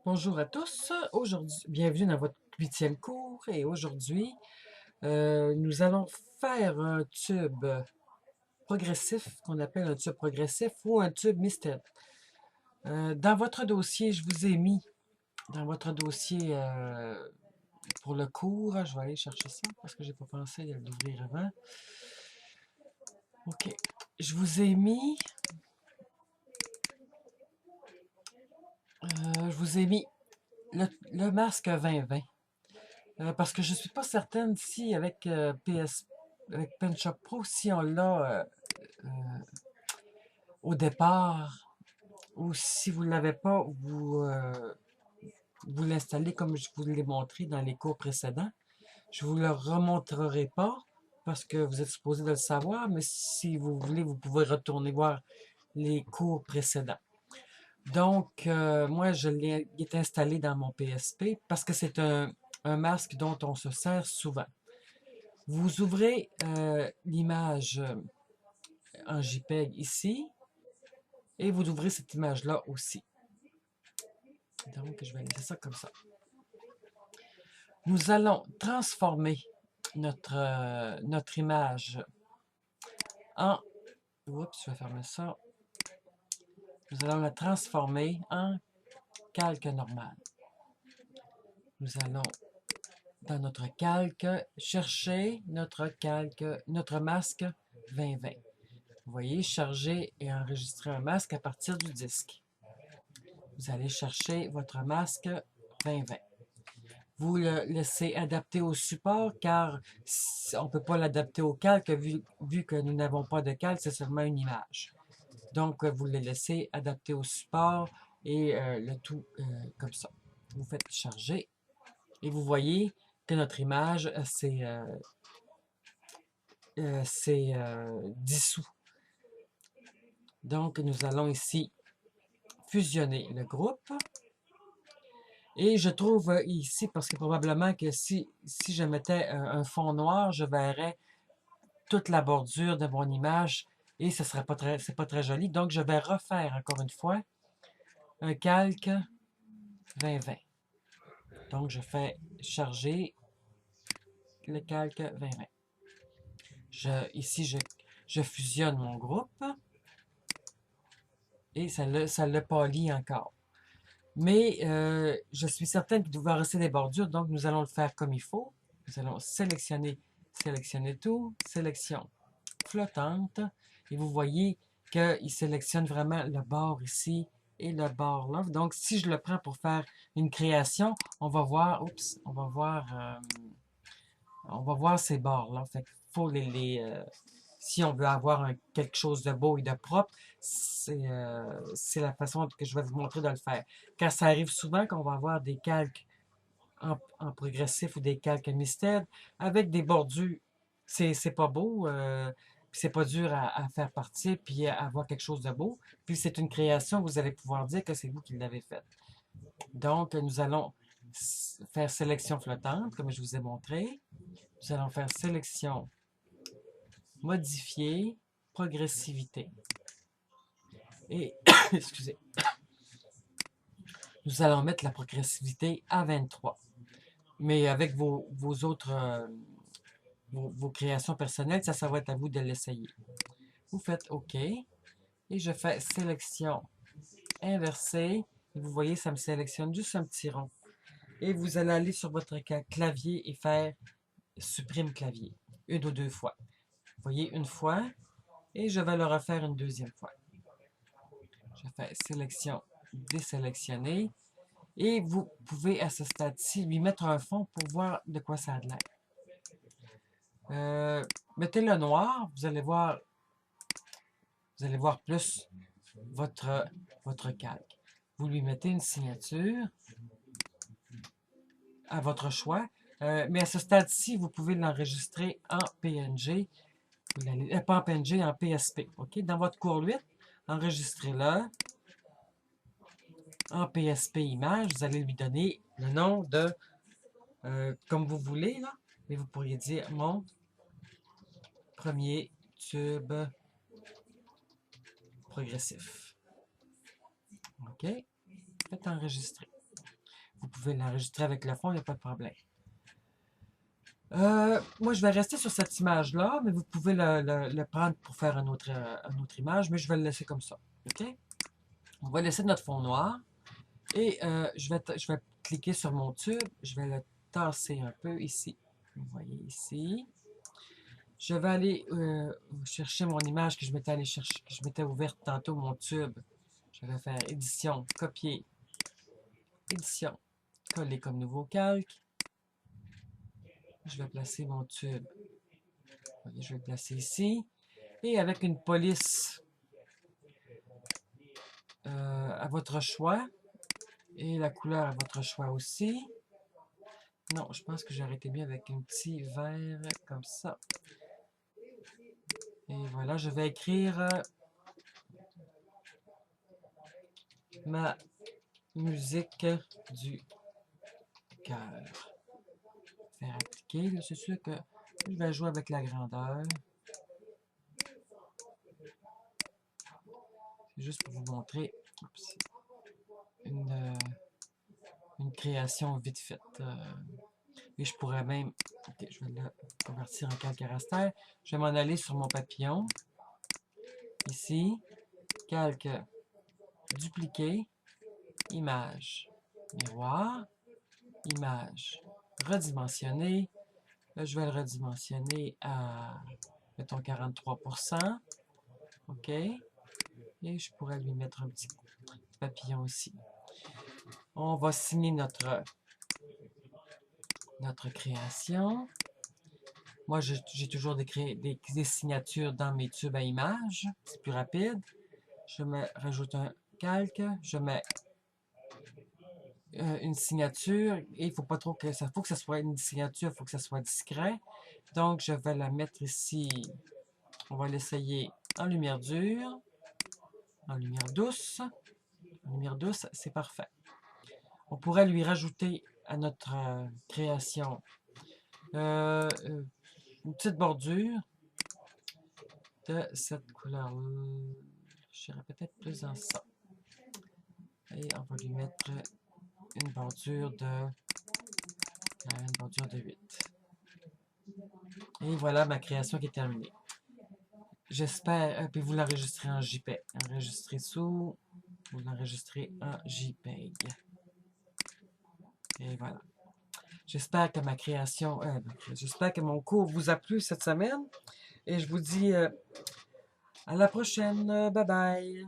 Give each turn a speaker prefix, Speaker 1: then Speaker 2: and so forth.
Speaker 1: Bonjour à tous. Aujourd'hui, bienvenue dans votre 8e cours et aujourd'hui, nous allons faire un tube progressif qu'on appelle un tube progressif ou un tube Misted. Dans votre dossier, je vous ai mis dans votre dossier pour le cours, je vais aller chercher ça parce que j'ai pas pensé à l'ouvrir avant. OK. Je vous ai mis le masque 2020. Parce que je ne suis pas certaine si avec avec PenShop Pro, si on l'a euh, au départ, ou si vous ne l'avez pas, vous l'installez comme je vous l'ai montré dans les cours précédents. Je ne vous le remontrerai pas parce que vous êtes supposé de le savoir, mais si vous voulez, vous pouvez retourner voir les cours précédents. Donc, moi, je l'ai installé dans mon PSP parce que c'est un masque dont on se sert souvent. Vous ouvrez l'image en JPEG ici et vous ouvrez cette image-là aussi. Donc, je vais laisser ça comme ça. Nous allons transformer notre image en... Oups, je vais fermer ça. Nous allons la transformer en calque normal. Nous allons, dans notre calque, chercher notre masque 2020. Vous voyez, charger et enregistrer un masque à partir du disque. Vous allez chercher votre masque 2020. Vous le laissez adapter au support car on ne peut pas l'adapter au calque vu que nous n'avons pas de calque, c'est seulement une image. Donc, vous le laissez adapter au support et le tout comme ça. Vous faites charger et vous voyez que notre image s'est dissous. Donc, nous allons ici fusionner le groupe. Et je trouve ici, parce que probablement que si je mettais un fond noir, je verrais toute la bordure de mon image et ce serait pas très, c'est pas très joli. Donc, je vais refaire encore une fois un calque 2020. Donc, je fais charger le calque 2020. Ici, je fusionne mon groupe et ça le polit encore. Mais je suis certaine qu'il doit rester des bordures, donc nous allons le faire comme il faut. Nous allons sélectionner tout, sélection flottante, et vous voyez qu'il sélectionne vraiment le bord ici et le bord là. Donc, si je le prends pour faire une création, on va voir, on va voir ces bords-là. Fait qu'il faut si on veut avoir quelque chose de beau et de propre, c'est la façon que je vais vous montrer de le faire. Car ça arrive souvent qu'on va avoir des calques en progressif ou des calques Misted avec des bordures. C'est pas beau, puis c'est pas dur à faire partir, puis à avoir quelque chose de beau. Puis c'est une création, vous allez pouvoir dire que c'est vous qui l'avez faite. Donc, nous allons faire sélection flottante, comme je vous ai montré. Nous allons faire sélection, modifier, progressivité. Et, excusez, nous allons mettre la progressivité à 23. Mais avec vos autres, vos créations personnelles, ça va être à vous de l'essayer. Vous faites OK. Et je fais sélection inversée. Et vous voyez, ça me sélectionne juste un petit rond. Et vous allez aller sur votre clavier et faire supprime clavier. Une ou deux fois. Vous voyez, une fois. Et je vais le refaire une deuxième fois. Je fais sélection désélectionner. Et vous pouvez à ce stade-ci lui mettre un fond pour voir de quoi ça a l'air. Mettez le noir, vous allez voir plus votre calque. Vous lui mettez une signature à votre choix, mais à ce stade-ci, vous pouvez l'enregistrer en PNG, pas en PNG, en PSP. OK? Dans votre cours 8, enregistrez-le en PSP image. Vous allez lui donner le nom de, comme vous voulez, là, mais vous pourriez dire mon premier tube progressif. OK? Faites enregistrer. vous pouvez l'enregistrer avec le fond, il n'y a pas de problème. Moi, je vais rester sur cette image-là, mais vous pouvez le prendre pour faire une autre image, mais je vais le laisser comme ça. OK? On va laisser notre fond noir. Et je vais cliquer sur mon tube. Je vais le tasser un peu ici. Vous voyez ici. Je vais aller chercher mon image que je m'étais allé chercher, que je m'étais ouverte tantôt, mon tube. Je vais faire édition, copier, édition, coller comme nouveau calque. Je vais placer mon tube. Je vais le placer ici. Et avec une police à votre choix. Et la couleur à votre choix aussi. Non, je pense que j'aurais été mieux avec un petit vert comme ça. Et voilà, je vais écrire ma musique du cœur. Faire appliquer, c'est sûr que je vais jouer avec la grandeur. C'est juste pour vous montrer une création vite faite. Et je pourrais même... Ok, je vais le convertir en calque caractère. Je vais m'en aller sur mon papillon. Ici. Calque. Dupliquer. Image. Miroir. Image. Redimensionner. Là, je vais le redimensionner à, mettons, 43%. OK. Et je pourrais lui mettre un petit papillon aussi. On va signer notre création. Moi, j'ai toujours des signatures dans mes tubes à images. C'est plus rapide. Je me rajoute un calque. Je mets une signature. Et il faut pas trop que ça... faut que ça soit une signature. Il faut que ça soit discret. Donc, je vais la mettre ici. On va l'essayer en lumière dure. En lumière douce. En lumière douce, c'est parfait. On pourrait lui rajouter à notre création une petite bordure de cette couleur. Je dirais peut-être plus dans ça. Et on va lui mettre une bordure de 8. Et voilà ma création qui est terminée. J'espère, puis vous l'enregistrez en JPEG. Enregistrez sous, vous l'enregistrez en JPEG. Et voilà. J'espère que ma création, j'espère que mon cours vous a plu cette semaine. Et je vous dis à la prochaine. Bye bye.